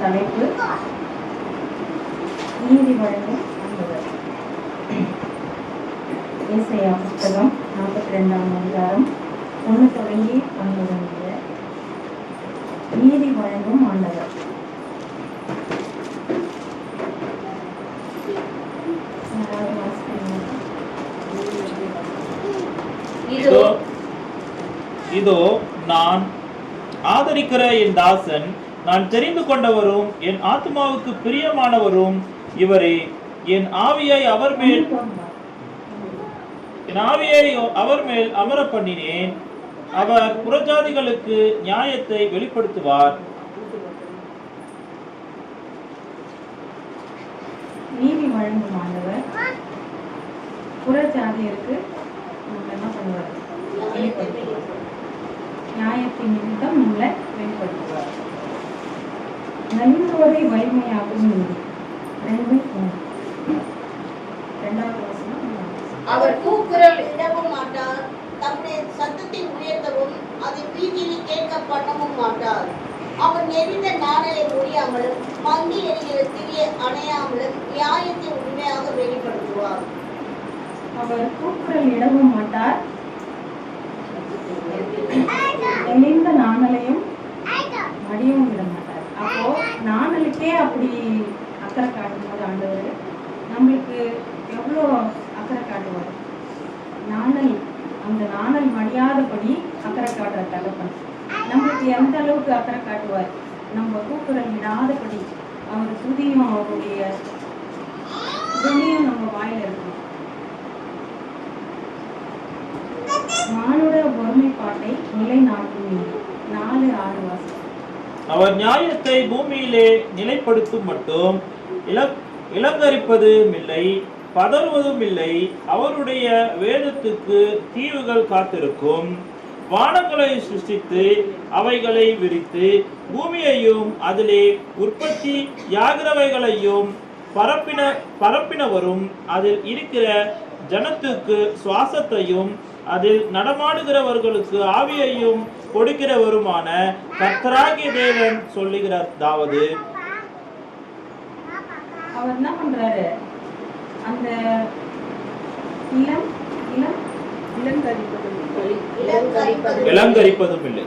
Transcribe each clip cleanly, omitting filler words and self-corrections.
தலைப்பு நீதி வழங்கும் ஆண்டவர். ஏசாயா புத்தகம் 42ஆம் அதிகாரம் 1 தொடங்கி 9 முடிய. நீதி வழங்கும் ஆண்டவர். இதோ நான் ஆதரிக்கிற என் தாசன், நான் தெரிந்து கொண்டவரும் என் ஆத்மாவுக்கு பிரியமானவரும் இவரே. என் ஆவியை அவர் மேல் அமர பண்ணினேன். அவர் புறஜாதிகளுக்கு நியாயத்தை வெளிப்படுத்துவார். நீதி வழங்கும் ஆண்டவர் புறஜாதியருக்கு என்ன பண்ணுவார்? வெளிப்படுத்துவார். நியாயத்தின் நிமித்தம் நம்மளை வெளிப்படுத்துவார். நலிந்தோரை வலிமையாகும் நீதி. 2:2 அவர் கூக்குரல் இடவும் மாட்டார், தம்முடைய சத்தத்தை உயர்த்தவும் அதை வீதியில் கேட்க பண்ணவும் மாட்டார். அவர் நெறிந்த நாணலை முடியாமலும் மங்கி எறிகிற திரியை அணையாமலும் நியாயத்தை உண்மையாக வெளிப்படுத்துவார். அவர் கூக்குரல் இடவும் மாட்டார், நெளிந்த நாணலையும் மடியவும் விட மாட்டார். அப்போ நாணலுக்கே அப்படி அக்கறை காட்டும் போது ஆண்டவர் நம்மளுக்கு எவ்வளோ அக்கறை காட்டுவார். நாணல், அந்த நாணல் மடியாதபடி அக்கறை காட்டுற தகப்பன் நம்மளுக்கு எந்த அளவுக்கு அக்கறை காட்டுவார். நம்ம கூக்குரல் விடாதபடி அவர் துதியும் அவருடைய துணியும் நம்ம வாயில இருக்கணும். மானுட ஒருமைப்பாட்டை நிலைநாட்டும் 4:6 வாசம். அவர் நியாயத்தை பூமியிலே நிலைப்படுத்தும் மட்டும் இளங்கரிப்பதும் இல்லை, பதறுவதும் இல்லை. அவருடைய வேதத்துக்கு தீவுகள் காத்திருக்கும். வானங்களை சிருஷ்டித்து அவைகளை விரித்து பூமியையும் அதிலே உற்பத்தி யாகிறவைகளையும் பரப்பினவரும் அதில் இருக்கிற ஜனத்துக்கு சுவாசத்தையும் அதில் நடமாடுகிறவர்களுக்கு ஆவியையும் கொடுக்கிறவருமான கர்த்தராகிய தேவன் சொல்லுகிறதாவது, அவர் என்ன பண்றாரு? அந்த இளங்கரிப்பதும் இல்லை.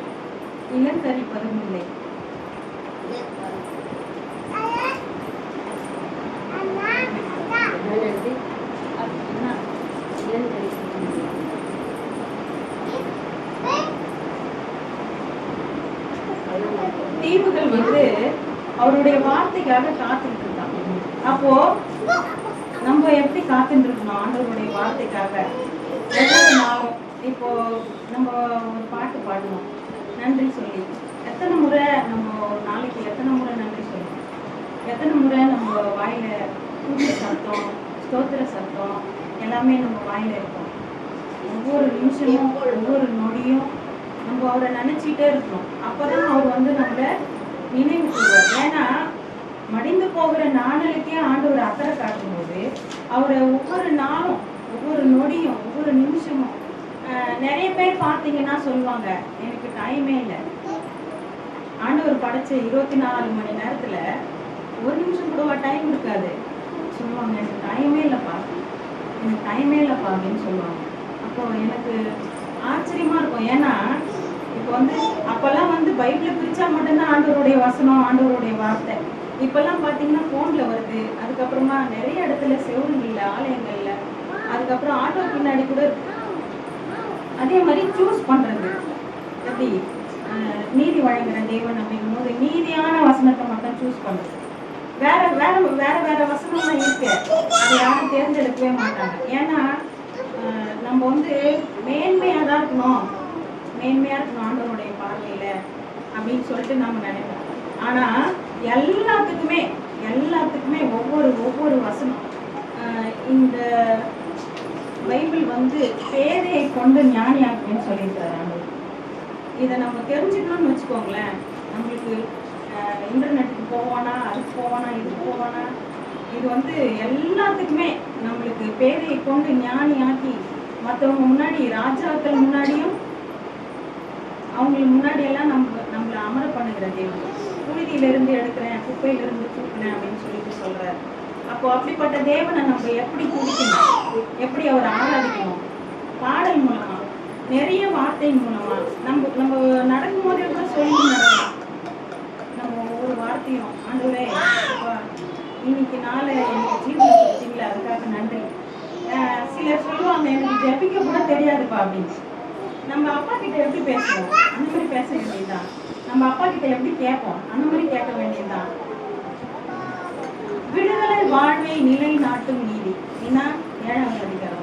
தீவுகள் அவருடைய வார்த்தைக்காக காத்துட்டு இருந்தாங்க. அப்போ நம்ம எப்படி காத்துட்டு இருக்கணும்? ஆண்டவருடைய வார்த்தைக்காக ஒவ்வொரு நாளும். இப்போ நம்ம ஒரு பாட்டு பாடணும் நன்றி சொல்லி. எத்தனை முறை நம்ம ஒரு நாளைக்கு எத்தனை முறை நன்றி சொல்லணும்? எத்தனை முறை நம்ம வாயில கூட்ட சத்தம், ஸ்தோத்திர சத்தம் எல்லாமே நம்ம வாயில இருக்கும். ஒவ்வொரு நிமிஷமும் ஒவ்வொரு நொடியும் நம்ம அவரை நினைச்சிட்டே இருக்கணும். அப்பதான் அவர் நம்மளை நினைவு செய்வார். ஏன்னா மடிந்து போகிற நாணலுக்கே ஆண்டவர் அக்கறை காட்டும் போது அவரை ஒவ்வொரு நாளும் ஒவ்வொரு நொடியும் ஒவ்வொரு நிமிஷமும் நிறைய பேர் பார்த்தீங்கன்னா சொல்லுவாங்க, எனக்கு டைமே இல்லை, படைச்ச 24 மணி நேரத்துல ஒரு நிமிஷம் கூட டைம் இருக்காது. சொல்லுவாங்க, எனக்கு டைமே இல்லைப்பா, எனக்கு டைமே இல்லைப்பா அப்படின்னு சொல்லுவாங்க. அப்போ எனக்கு ஆச்சரியமா இருக்கும். ஏன்னா இப்போ வந்து அப்பெல்லாம் வந்து பைபிளை பிரிச்சா மட்டும்தான் ஆண்டவருடைய வசனம், ஆண்டவருடைய வார்த்தை. இப்பெல்லாம் பார்த்தீங்கன்னா ஃபோனில் வருது. அதுக்கப்புறமா நிறைய இடத்துல செவருங்கள்ல, ஆலயங்கள்ல, அதுக்கப்புறம் ஆட்டோ பின்னாடி கூட இருக்கு. அதே மாதிரி சூஸ் பண்றது எப்படி நீதி வழங்குற தேவன் அப்படிங்கும் போது நீதியான வசனத்தை மட்டும் சூஸ் பண்றது. வேற வேற வேற வேற வசனம்லாம் இருக்கு, அதை யாரும் தேர்ந்தெடுக்கவே மாட்டாங்க. ஏன்னா நம்ம வந்து மேன்மையா தான் இருக்கணும், மேன்மையா இருக்கணும் ஆண்டவருடைய பார்வையில அப்படின்னு சொல்லிட்டு நம்ம நினைப்போம். ஆனா எல்லாத்துக்குமே ஒவ்வொரு வசனம் இந்த பைபிள் வந்து பேதையை கொண்டு ஞானியாக்குன்னு சொல்லியிருக்காரு ஆண்டவர். இதை நம்ம தெரிஞ்சுக்கணும்னு வச்சுக்கோங்களேன். நம்மளுக்கு இன்டர்நெட்டுக்கு போவானா, அதுக்கு போவானா, இதுக்கு போவானா, இது வந்து எல்லாத்துக்குமே நம்மளுக்கு பேதையை கொண்டு ஞானியாக்கி மற்றவங்க முன்னாடி, ராஜாக்கள் முன்னாடியும் அவங்களுக்கு முன்னாடி எல்லாம் நம்மளை அமர பண்ணுகிற தேவன். புழுதியிலிருந்து எடுக்கிறேன், குப்பையிலிருந்து தூக்குறேன் அப்படின்னு சொல்லிட்டு சொல்றாரு. அப்போ அப்படிப்பட்ட தேவனை நம்ம எப்படி துதிக்கணும், எப்படி அவர் ஆராதிக்கணும்? பாடல் மூலமா, நிறைய வார்த்தை மூலமா, நம்ம நடக்கும் போதே கூட சொல்லி நடக்கலாம். நம்ம ஒவ்வொரு வார்த்தையும் ஆண்டவரே இன்னைக்கு நாளை எனக்கு ஜீவனை கொடுத்தீங்களா, அதுக்காக நன்றி. சிலர் சொல்லுவாங்க, எனக்கு ஜெபிக்க கூட தெரியாதுப்பா அப்படின்னு. நம்ம அப்பா கிட்ட எப்படி பேசுவோம், அந்த மாதிரி பேச வேண்டியதுதான். நம்ம அப்பா கிட்ட எப்படி கேட்போம், அந்த மாதிரி கேட்க வேண்டியதுதான். விடுதலை வாழ்வை நிலை நாட்டும் நீதி. ஏன்னா 7வது அதிகாரம்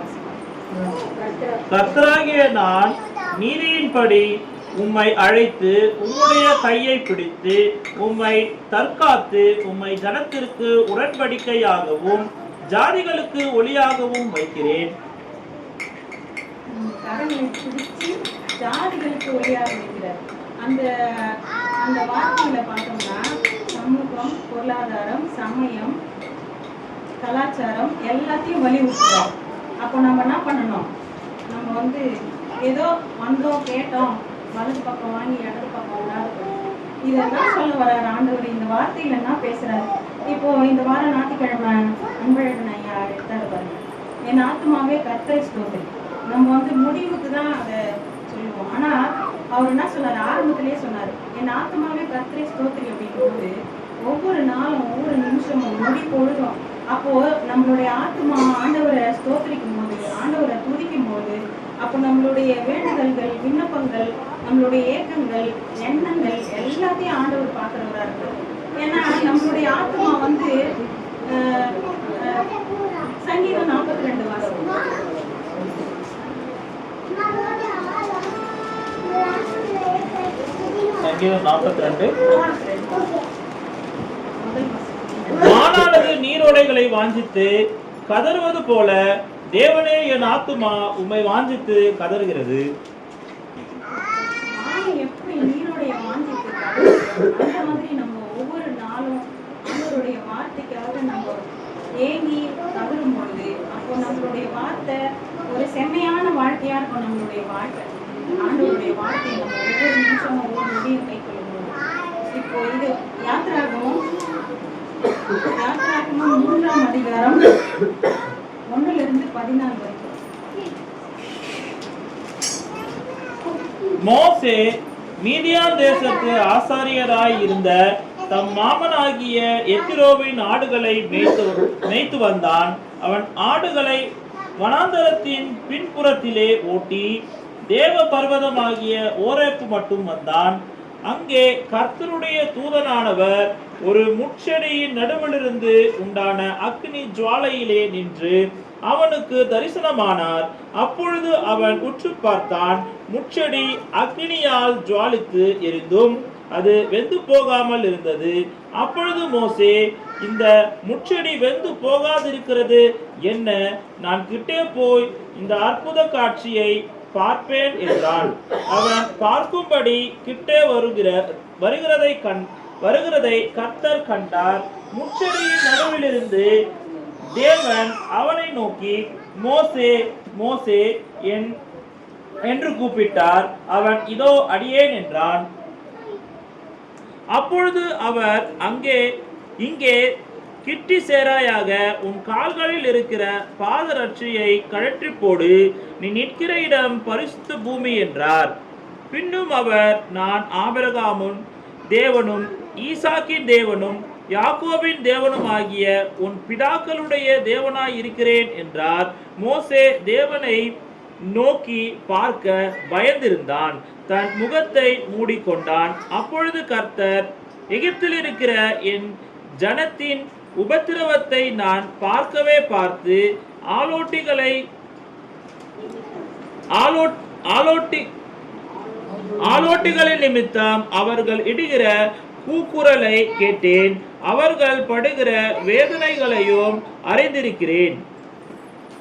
கர்த்தராகிய நான் நீதியின்படி உம்மை அழைத்து உம்முடைய கையை பிடித்து உம்மை தற்காத்து உம்மை ஜனத்திற்கு உடன்படிக்கையாகவும் ஜாதிகளுக்கு ஒளியாகவும் வைக்கிறேன். கரங்களை பிடிச்சு ஜாதிகளுக்கு ஒளியாக வைக்கிறார். அந்த வார்த்தையில பார்த்தோம்னா சமூகம், பொருளாதாரம், சமயம், கலாச்சாரம் எல்லாத்தையும் வலியுறுத்துறார். அப்போ நம்ம என்ன பண்ணணும்? நம்ம வந்து ஏதோ வந்தோம் கேட்டோம், வலது பக்கம் வாங்கி இடது பக்கம் விடாது. இதெல்லாம் சொல்ல வர்றாரு ஆண்டவர். இந்த வார்த்தையில என்ன பேசுறாரு? இப்போ இந்த வாரம் ஞாயிற்றுக்கிழமை அன்பழகன் ஐயா எடுத்தாரு பாருங்க, என் ஆத்மாவே கர்த்தரை ஸ்தோத்திரி. நம்ம வந்து முடிவுக்கு தான் அதை சொல்லுவோம். ஆனா அவர் என்ன சொன்னார்? ஆரம்பத்திலேயே சொன்னார், என் ஆத்மாவே கர்த்தரை ஸ்தோத்திரி அப்படிங்கும்போது ஒவ்வொரு நாளும், ஒவ்வொரு நிமிஷமும், நொடி பொழுதும், அப்போ நம்மளுடைய ஆத்மா ஆண்டவரை ஸ்தோத்திரிக்கும் போது, ஆண்டவரை துதிக்கும் போது, அப்போ நம்மளுடைய வேண்டுதல்கள், விண்ணப்பங்கள், நம்மளுடைய ஏக்கங்கள், எண்ணங்கள் எல்லாத்தையும் ஆண்டவர் பார்க்கிறவரா இருக்கு. ஏன்னா நம்மளுடைய ஆத்மா வந்து சங்கீதம் 42 வாசம், சங்கீதம் 42 வானானது நீரோடைகளை வாஞ்சித்து கதறுவது போல தேவனே என் ஆத்துமா உம்மை வாஞ்சித்து கதறுகிறது. எப்படி நீரோடைய வாஞ்சித்து அந்த மாதிரி நம்ம ஒவ்வொரு நாளும் ஆண்டவருடைய வார்த்தைக்காக நம்ம ஏங்கி கதறும் பொழுது, அப்போ நம்மளுடைய வார்த்தை ஒரு செம்மையான வாழ்க்கையா இருக்கும். நம்மளுடைய வாழ்க்கை ஆண்டவருடைய வார்த்தை நம்ம ஒவ்வொரு நிமிஷமும், ஒவ்வொரு நொடியும் கை கொள்ளும்போது, இப்போ இது யாத்திராகமும் 3ஆம் அதிகாரம் 1லிருந்து 14 வரைக்கும். மோசே மீதியான் தேசத்து ஆசாரியராய் இருந்த தம் மாமனாகிய எத்திரோவின் ஆடுகளை மேய்த்து வந்தான். அவன் ஆடுகளை வனாந்தரத்தின் பின்புறத்திலே ஓட்டி தேவ பர்வதமாகிய ஓரேப்பு மட்டும் வந்தான். அங்கே கர்த்தருடைய தூதனானவர் ஒரு முட்செடியின் நடுவிலிருந்து உண்டான அக்னி ஜுவாலையிலே நின்று அவனுக்கு தரிசனமானார். அப்பொழுது அவன் உற்று பார்த்தான். முட்செடி அக்னியால் ஜுவாலித்து எரிந்தும் அது வெந்து போகாமல் இருந்தது. அப்பொழுது மோசே, இந்த முட்செடி வெந்து போகாதிருக்கிறது என்ன? நான் கிட்டே போய் இந்த அற்புத காட்சியை பார்ப்பேன் என்றான். அவன் பார்க்கும்படி கிட்டே வருகிறதை கர்த்தர் கண்டார். முட்செடியின் நடுவிலிருந்து தேவன் அவனை நோக்கி, மோசே மோசே என்று கூப்பிட்டார். அவன், இதோ அடியேன் என்றான். அப்பொழுது அவர் இங்கே கிட்டி சேராயாக, உன் கால்களில் இருக்கிற பாதரட்சையை கழற்றி போடு, நீ நிற்கிற இடம் பரிசுத்த பூமி என்றார். பின்னும் அவர், நான் ஆபிரகாமின் தேவனும் ஈசாக்கின் தேவனும் யாக்கோபின் தேவனும் ஆகிய உன் பிதாக்களுடைய தேவனாய் இருக்கிறேன் என்றார். மோசே தேவனை நோக்கி பார்க்க பயந்திருந்தான், தன் முகத்தை மூடிக்கொண்டான். அப்பொழுது கர்த்தர், எகிப்தில் இருக்கிற என் ஜனத்தின் உபத்திரவத்தை நான் பார்க்கவே பார்த்து ஆலோட்டிகளின் நிமித்தம் அவர்கள் இடுகிற கூக்குரலை கேட்டேன், அவர்கள் படுகிற வேதனைகளையும் அறிந்திருக்கிறேன்.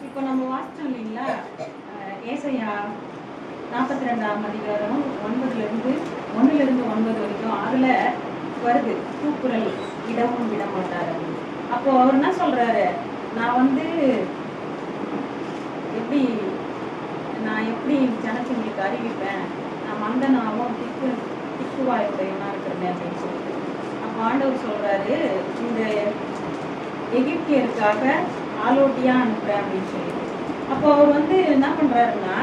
இப்போ நம்ம வாசிச்சோம் இல்லைங்களா, ஏசாயா 42ஆம் அதிகாரம் 1லிருந்து 9 வரைக்கும். அதுல வருது கூக்குரல், இடமும் விட மாட்டாரு. அப்போ அவர் என்ன சொல்றாரு, நான் எப்படி ஜனத்துங்களுக்கு அறிவிப்பேன், நான் மந்தனாவும் திக்குவாயுடையனா இருக்கிறேன் அப்படின்னு சொல்லிட்டு. அப்போ ஆண்டவர் சொல்றாரு, இந்த எகிப்தியருக்காக ஆலோட்டியா அனுப்புறேன் அப்படின்னு சொல்லிட்டு. அப்போ அவர் என்ன பண்றாருன்னா,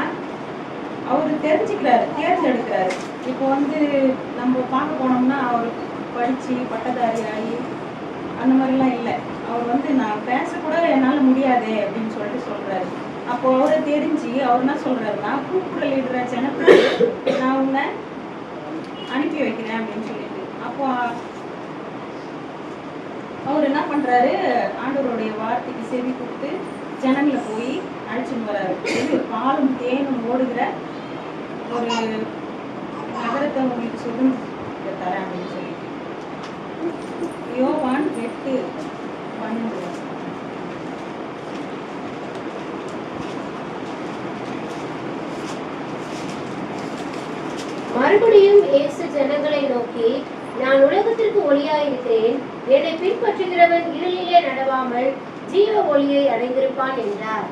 அவர் தேர்ந்தெடுக்கிறாரு. இப்போ நம்ம பார்க்க போனோம்னா அவர் படிச்சு பட்டதாரி ஆகி அந்த மாதிரிலாம் இல்லை. அவர் நான் பேசக்கூட என்னால் முடியாது அப்படின்னு சொல்லிட்டு சொல்றாரு. அப்போ அவரை தெரிஞ்சு அவர் என்ன சொல்றாருன்னா, கூக்குரலிடுற ஜனத்துக்கு நான் உன்னை அனுப்பி வைக்கிறேன் அப்படின்னு சொல்லிட்டு. அப்போ அவர் என்ன பண்றாரு, ஆண்டவருடைய வார்த்தைக்கு செவி கொடுத்து ஜனங்களை போய் அழைச்சின்னு வர்றாரு. பாலும் தேனும் ஓடுகிற ஒரு நகரத்தை உங்களுக்கு சுதந்திர தரேன் அப்படின்னு சொல்லிட்டு. யோவான் 8:12. மறுபடியும் இயேசு ஜனங்களை நோக்கி, நான் உலகத்திற்கு ஒளியாயிருக்கிறேன், என்னை பின்பற்றுகிறவன் இருளிலே நடவாமல் ஜீவ ஒளியை அடைந்திருப்பான் என்றார்.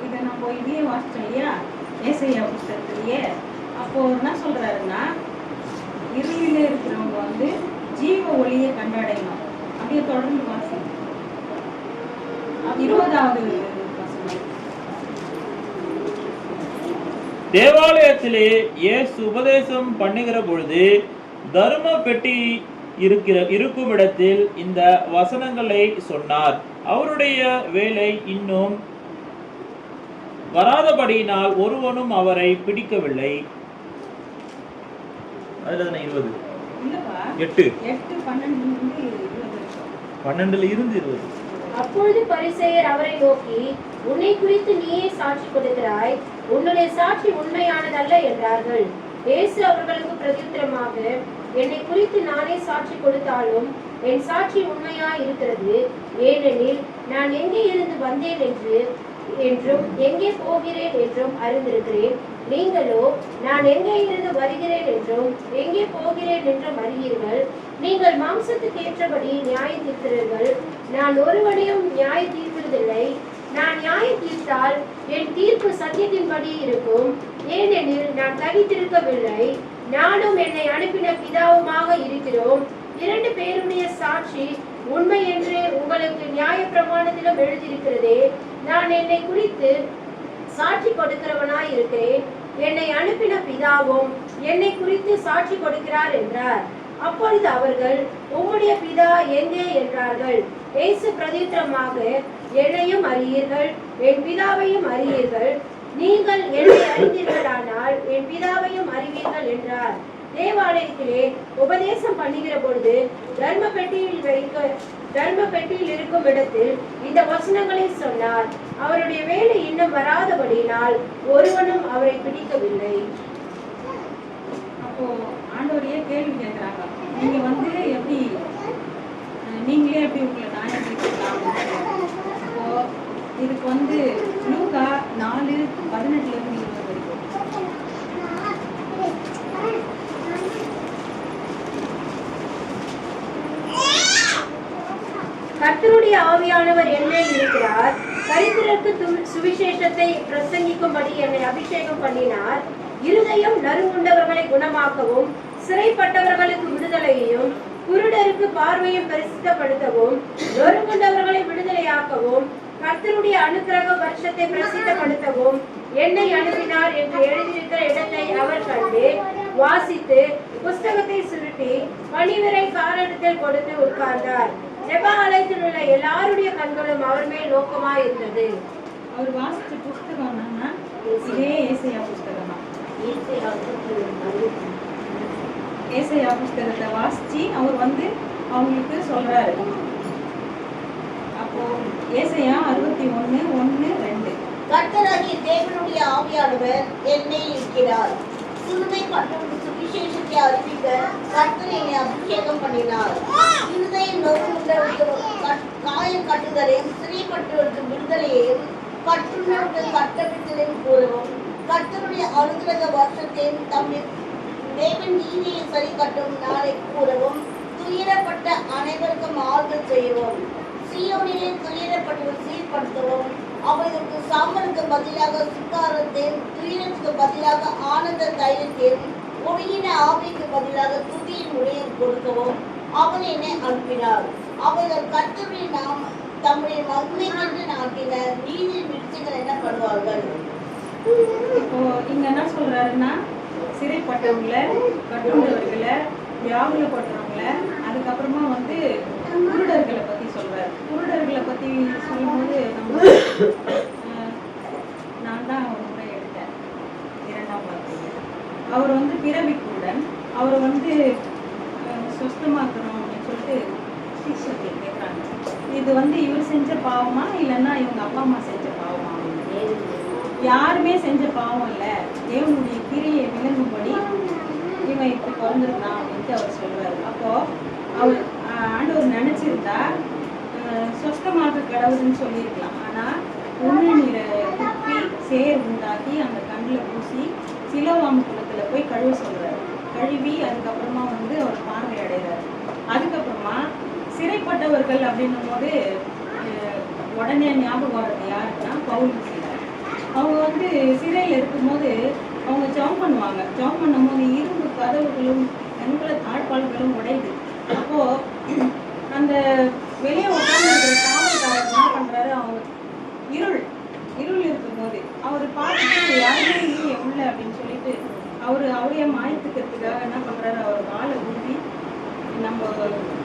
இதை நம்ம இதையே வாசிச்சோம் இல்லையா, ஏசாயா புஸ்தகத்திலேயே. அப்போ என்ன சொல்றாருன்னா, இருளிலே இருக்கிறவங்க ஜீவ ஒளியை கண்டடையணும். அப்படியே தொடர்ந்து வாசி. 20வது தேவாலயத்திலே இயேசு உபதேசம் பண்ணுகிற பொழுது தர்ம பெட்டி இருக்கும் இடத்தில் இந்த வசனங்களை சொன்னார். அவருடைய வேலை இன்னும் வராதபடியினால் ஒருவனும் அவரை பிடிக்கவில்லை. 12 அப்பொழுது பரிசேயர் அவரை நோக்கி, உன்னை குறித்து நீயே சாட்சி கொடுக்கிறாய், உன்னுடைய சாட்சி உண்மையானதல்ல என்றார்கள். இயேசு அவர்களுக்கு பிரதியுத்தரமாக, என்னை குறித்து நானே சாட்சி கொடுத்தாலும் என் சாட்சி உண்மையாய் இருக்கிறது. ஏனெனில் நான் எங்கே இருந்து வந்தேன் என்றும் எங்கே போகிறேன் என்றும் அறிந்திருக்கிறேன். நீங்களோ நான் எங்கே இருந்து வருகிறேன் என்றும் எங்கே போகிறேன் என்றும் அறிவீர்கள். நீங்கள் மாம்சத்துக்கு ஏற்றபடி நியாயம் தீர்க்கிறீர்கள், நான் ஒருவனையும் நியாயம் தீர்க்கிறதில்லை. நான் நியாயம் தீர்த்தால் என் தீர்ப்பு சத்தியத்தின்படி இருக்கும். ஏனெனில் நான் தனித்திருக்கவில்லை, நானும் என்னை அனுப்பின பிதாவுமாக இருக்கிறோம். 2 பேருடைய சாட்சி உண்மை என்று உங்களுக்கு நியாய பிரமாணத்திலும் எழுதியிருக்கிறதே. நான் என்னை குறித்து சாட்சி கொடுக்கிறவனாய் இருக்கிறேன், என்னை அனுப்பின பிதாவும் என்னை குறித்து சாட்சி கொடுக்கிறார் என்றார். அப்பொழுது அவர்கள், உம்முடைய பிதா எங்கே என்றார்கள். இயேசு பிரதியுத்தரமாக, என்னையும் அறியீர்கள், என் பிதாவையும் அறியீர்கள். நீங்கள் என்னை அறிந்தீர்களானால் என் பிதாவையும் அறிவீர்கள் என்றார். தேவாலயத்திலே உபதேசம் பண்ணுகிற பொழுது தர்ம பெட்டியில் இருக்கும் இடத்தில் இந்த வசனங்களை சொன்னார். அவருடைய வேலை இன்னும் வராதபடியினால் ஒருவனும் அவரை பிடிக்கவில்லை. அப்போ ஆண்டவரையே கேள்வி கேட்கிறாங்க, நீங்க நீங்களே எப்படி உங்களை நியாயம் தீர்க்கலாம்? அப்போ இதுக்கு லூக்கா 4:18 வரைக்கும். கர்த்தருடைய ஆவியானவர் என்னில் இருக்கிறார், தரித்திரருக்கு சுவிசேஷத்தை பிரசங்கிக்கும்படி என்னை அபிஷேகம் பண்ணினார். இருதயம் நறுங்குண்டவர்களை குணமாக்கவும், சிறைப்பட்டவர்களுக்கு விடுதலை விடுதலையையும், குருடருக்கு பார்வையை பரிசுத்தப்படுத்தவும், நொறுங்குண்டவர்களை விடுதலையாக்கவும், கர்த்தருடைய அனுக்கிரக வருஷத்தை பிரசித்தப்படுத்தவும் என்னை அனுப்பினார் என்று எழுதியிருக்கிற இடத்தை அவர் கண்டு வாசித்து புஸ்தகத்தை சுருட்டி பணிவிரை காரணத்தில் கொடுத்து உட்கார்ந்தார். ஜெப ஆலயத்தில் உள்ள எல்லாருடைய கண்களும் அவர் மேல் நோக்கமாய் இருந்தது. அவர் வாசிச்ச புஸ்தகம் என்னன்னா இதே ஏசாயா புஸ்தகம் தான். ஏசாயா புஸ்தகத்தை வாசிச்சு அவர் அவங்களுக்கு சொல்றாரு. அப்போ ஏசாயா 61:1-2 கர்த்தராகிய தேவனுடைய ஆவியானவர் என்னை இருக்கிறார். சிலுவை மற்றும் சுவிசேஷத்தை அறிவிக்க கர்த்தர் என்னை அபிஷேகம் பண்ணினார். இருதயம் நொறுங்குண்டவர்களுக்கு காயம் கட்டுதலையும், சிறைப்பட்டவர்களுக்கு விடுதலையையும், கட்டுண்டவர்களுக்கு கட்டவிழ்த்தலையும் கூறவும், கர்த்தருடைய அனுக்கிரக வருஷத்தையும் தம்முடைய தேவன் நீதியை சரி கட்டும் நாளை கூறவும், துயரப்பட்ட அனைவருக்கும் ஆறுதல் செய்யவும், சீயோனிலே துயரப்பட்டவர் சீர்படுத்தவும், அவர்களுக்கு சாம்பலுக்கு பதிலாக சிங்காரத்தையும், துயரத்துக்கு பதிலாக ஆனந்த தைரியத்தையும், ஒழுங்கின ஆவிக்கு பதிலாக துதியின் மொழியும் கொடுக்கவும் அவர் என்னை அனுப்பினார். அவர்கள் கர்த்தருடைய தம்முடைய மகிமைக்கென்று நாட்டின நீதி விருட்சிகள் என்னப்படுவார்கள். இப்போ இங்க என்ன சொல்றாருன்னா, சிறைப்பட்டவங்கள, கட்டுண்டவர்களை, வியாகுலப்பட்டவங்கள, அதுக்கப்புறமா குருடர்களை பத்தி சொல்றாரு. குருடர்களை பத்தி சொல்லும்போது நான் தான் ஒரு முறை எடுத்தேன் 2ஆம் வார்த்தையை. அவர் பிறவி குருடன். அவர் சுஸ்தமாக்கணும் அப்படின்னு சொல்லிட்டு சிஷ்யர்கள் கேட்குறாங்க, இது இவர் செஞ்ச பாவமா இல்லைன்னா இவங்க அப்பா அம்மா செஞ்ச பாவமா? யாருமே செஞ்ச பாவம் இல்லை, தேவனுடைய கிரியை விளங்கும்படி இவன் இப்படி பிறந்திருக்கான் அப்படின்ட்டு அவர் சொல்றாரு. அப்போ அவர் ஆண்டவர் நினைச்சிருந்தா சொஸ்தமாக கடவுள்னு சொல்லியிருக்கலாம். ஆனா உமிழ்நீரை துப்பி சேர் உண்டாக்கி அந்த கண்ணில் பூசி சிலோவாம் குளத்துல போய் கழுவ சொல்றாரு. கழுவி அதுக்கப்புறமா அவர் பார்வை அடைகிறாரு. அதுக்கப்புறமா சிறைப்பட்டவர்கள் அப்படின்னும் போது உடனே ஞாபகம் வர்றது யாருக்குன்னா பவுல் செய்கிறார். அவங்க சிறையில் இருக்கும்போது அவங்க ஜம்ப் பண்ணுவாங்க. ஜம்ப் பண்ணும்போது இரும்பு கதவுகளும் வெண்கல தாழ்பால்களும் உடையுது. அப்போ அந்த வெளியே உட்கார்ந்து காவல்காரர் என்ன பண்றாரு, அவங்க இருள் இருக்கும்போது அவர் பார்த்துட்டு யாருமே இல்லையே உள்ள அப்படின்னு சொல்லிட்டு அவரையே மாயத்துக்கிறதுக்காக என்ன பண்றாரு, அவர் வாழை ஊற்றி நம்ம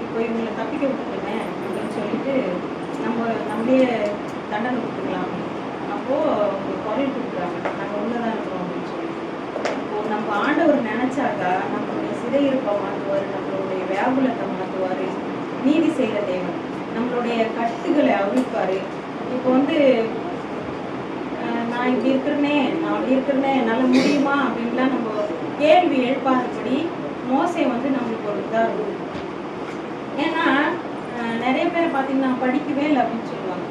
இப்போ இவங்களை தப்பிக்க விட்டுருங்க அப்படின்னு சொல்லிட்டு நம்மளே தண்டனை கொடுத்துக்கலாம். அப்போது அவங்க குரல் கொடுக்குறாங்க, நாங்கள் உள்ளதான் இருக்கோம் அப்படின்னு சொல்லிட்டு. இப்போது நம்ம ஆண்டவர் நினைச்சாக்கா நம்மளுடைய சிறையிருப்பை மாற்றுவார், நம்மளுடைய வியாகுலத்தை மாற்றுவார், நீதி செய்கிற தேவன் நம்மளுடைய கட்டுகளை அவிழ்ப்பார். இப்போ நான் இப்படி இருக்கிறேனே, நான் அப்படி இருக்கிறேனே, என்னால் முடியுமா அப்படின்லாம் நம்ம கேள்வி எழுப்பாதபடி மோசே நம்மளுக்கு ஒரு இதாக இருக்கும். ஏன்னா நிறைய பேர் பார்த்தீங்கன்னா படிக்கவே இல்லை அப்படின்னு சொல்லுவாங்க.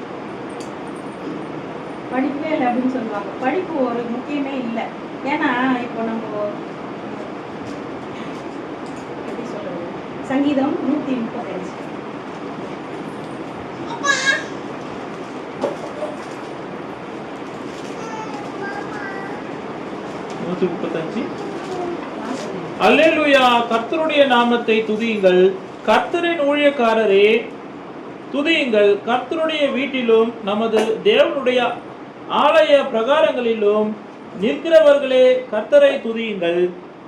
படிக்கவே இல்லை அப்படின்னு சொல்லுவாங்க. படிப்பு ஒரு முக்கியமே இல்லை. ஏன்னா இப்போ நம்ம எப்படி சொல்றது, சங்கீதம் 135 135 அல்லேலூயா. கர்த்தருடைய நாமத்தை துதியுங்கள், கர்த்தரின் ஊழியக்காரரே துதியுங்கள். கர்த்தருடைய வீட்டிலும் நமது தேவனுடைய ஆலய பிரகாரங்களிலும் நிற்கிறவர்களே கர்த்தரை துதியுங்கள்.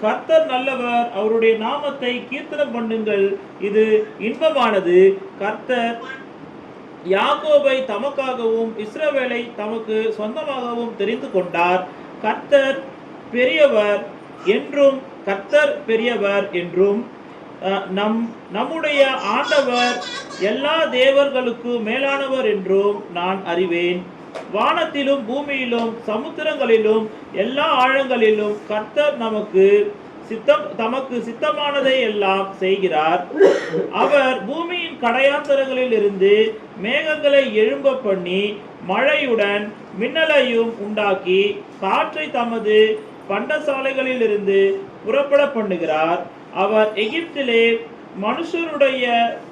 கர்த்தர் நல்லவர், அவருடைய நாமத்தை கீர்த்தனம் பண்ணுங்கள், இது இன்பமானது. கர்த்தர் யாக்கோபை தமக்காகவும் இஸ்ரவேலை தமக்கு சொந்தமாகவும் தெரிந்து கொண்டார். கர்த்தர் பெரியவர் என்றும் கர்த்தர் பெரியவர் என்றும் நம்முடைய ஆண்டவர் எல்லா தேவர்களுக்கு மேலானவர் என்றும் நான் அறிவேன். வானத்திலும் பூமியிலும் சமுத்திரங்களிலும் எல்லா ஆழங்களிலும் கர்த்தர் தமக்கு சித்தமானதை எல்லாம் செய்கிறார். அவர் பூமியின் கடையாந்தரங்களில் இருந்து மேகங்களை எழும்ப பண்ணி மழையுடன் மின்னலையும் உண்டாக்கி காற்றை தமது பண்டசாலைகளில் இருந்து புறப்பட பண்ணுகிறார். அவர் எகிப்திலே மனுஷருடைய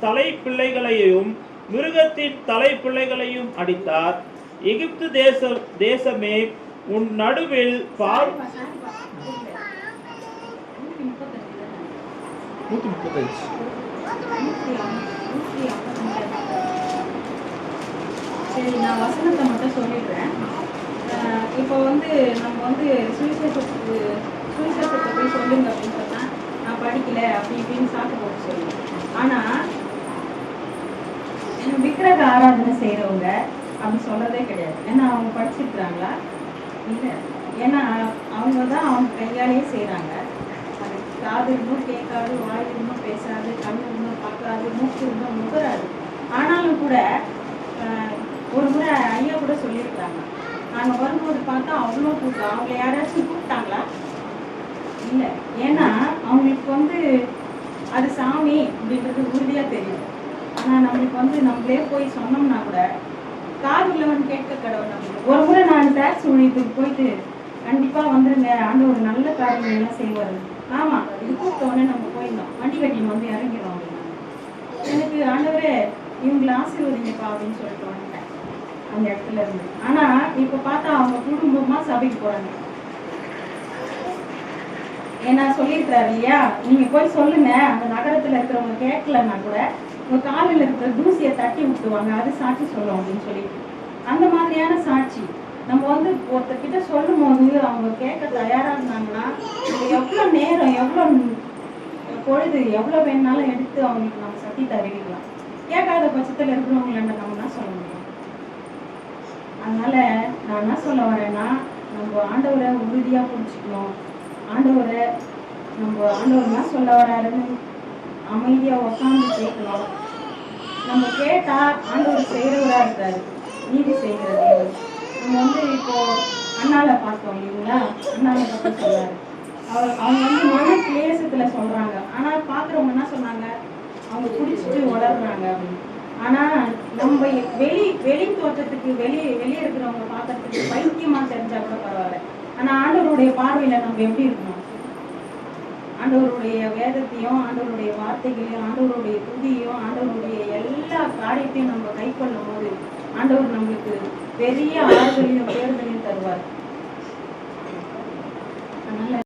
தலை பிள்ளைகளையும் மிருகத்தின் தலை பிள்ளைகளையும் அடித்தார். எகிப்து தேசமே உன் நடுவில் 135. 155. சரி, நான் வசனத்தை மட்டும் சொல்லிடுறேன். இப்போ வந்து நம்ம வந்து சுவிசேஷத்தை போய் சொல்லுங்க அப்படின்னு சொன்னா நான் படிக்கல அப்படி இப்படின்னு சாக்கு போட்டு சொல்லுவேன். ஆனா விக்கிரக ஆராதனை செய்யறவங்க அப்படி சொல்றதே கிடையாது. ஏன்னா அவங்க படிச்சிருக்கிறாங்களா? இல்லை. ஏன்னா அவங்க தான் அவங்க கையாலேயே செய்கிறாங்க. அது காது இன்னும் கேட்காது, வாய் இன்னும் பேசாது, கண்ணு இன்னும் பார்க்காது, மூக்கு இன்னும் முகராது. ஆனாலும் கூட ஒரு முறை ஐயா கூட சொல்லியிருக்கிறாங்க, நாங்கள் வரும்போது பார்த்தா அவ்வளோ கூட்டம். அவங்கள யாராச்சும் கூப்பிட்டாங்களா? இல்லை. ஏன்னா அவங்களுக்கு வந்து அது சாமி அப்படின்றது உறுதியாக தெரியும். ஆனால் நம்மளுக்கு வந்து நம்மளே போய் சொன்னோம்னா கூட காது உள்ளவன் கேட்க கடவுள். நம்மளுக்கு ஒரு முறை நான் டேக்ஸ் ஊழியத்துக்கு போயிட்டு கண்டிப்பாக வந்துருங்க, ஆண்டவர் நல்ல காரியங்கள் எல்லாம் செய்வார். ஆமாம், இது கூப்பிட்ட உடனே நம்ம போயிருந்தோம். வண்டி கட்டின்னு வந்து இறங்கிடும் அப்படின்னா எனக்கு ஆண்டவரே இவங்களை ஆசீர்வதிங்கப்பா அப்படின்னு சொல்லிட்டு வந்துட்டேன் அந்த இடத்துல இருந்து. ஆனால் இப்போ பார்த்தா அவங்க குடும்பமாக சபைக்கு போகிறாங்க. ஏன்னா சொல்லியிருக்கிறாரு இல்லையா, நீங்கள் போய் சொல்லுங்க, அந்த நகரத்தில் இருக்கிறவங்க கேட்கலன்னா கூட உங்கள் காலில் இருக்கிற தூசியை தட்டி விட்டுவாங்க, அது சாட்சி சொல்லும் அப்படின்னு சொல்லிட்டு அந்த மாதிரியான சாட்சி நம்ம வந்து ஒருத்தர்கிட்ட சொல்லும் போது அவங்க கேட்க தயாராக இருந்தாங்கன்னா எவ்வளோ நேரம், எவ்வளோ பொழுது, எவ்வளோ வேணுனாலும் எடுத்து அவங்களுக்கு நம்ம சத்தியத்தை அறிவிக்கலாம். கேட்காத பட்சத்தில் இருக்கிறவங்கள நம்ம என்ன சொல்ல முடியும்? அதனால நான் என்ன சொல்ல வரேன்னா, நம்ம ஆண்டவரை உறுதியாக பிடிச்சிக்கணும். ஆண்டவரை நம்ம ஆண்டவர் என்ன சொல்ல வராருன்னு அமைதியாக உட்காந்து கேட்கணும். நம்ம கேட்டால் ஆண்டவர் செய்கிறவராக இருக்காரு, நீதி செய்கிற தேவர். நம்ம வந்து இப்போ அண்ணாவை பார்த்தோம் இல்லைங்களா, அண்ணாவை பற்றி சொல்றாரு. அவங்க வந்து மன கிளேசத்தில் சொல்கிறாங்க. ஆனால் பார்க்குறவங்க என்ன சொன்னாங்க, அவங்க குடிச்சிட்டு வளர்றாங்க அப்படின்னு. ஆனால் நம்ம வெளி தோற்றத்துக்கு வெளியே இருக்கிறவங்க பார்க்கறதுக்கு பைத்தியமாக தெரிஞ்சா கூட பரவாயில்ல. ஆனால் ஆண்டவருடைய பார்வையில் நம்ம எப்படி இருக்கணும்? ஆண்டவருடைய வேதத்தையும், ஆண்டவருடைய வார்த்தைகளையும், ஆண்டவருடைய துதியையும், ஆண்டவருடைய எல்லா காரியத்தையும் நம்ம கை கொள்ளும் போது ஆண்டவர் நம்மளுக்கு பெரிய ஆறுதலையும் தேர்தலையும் தருவார். அதனால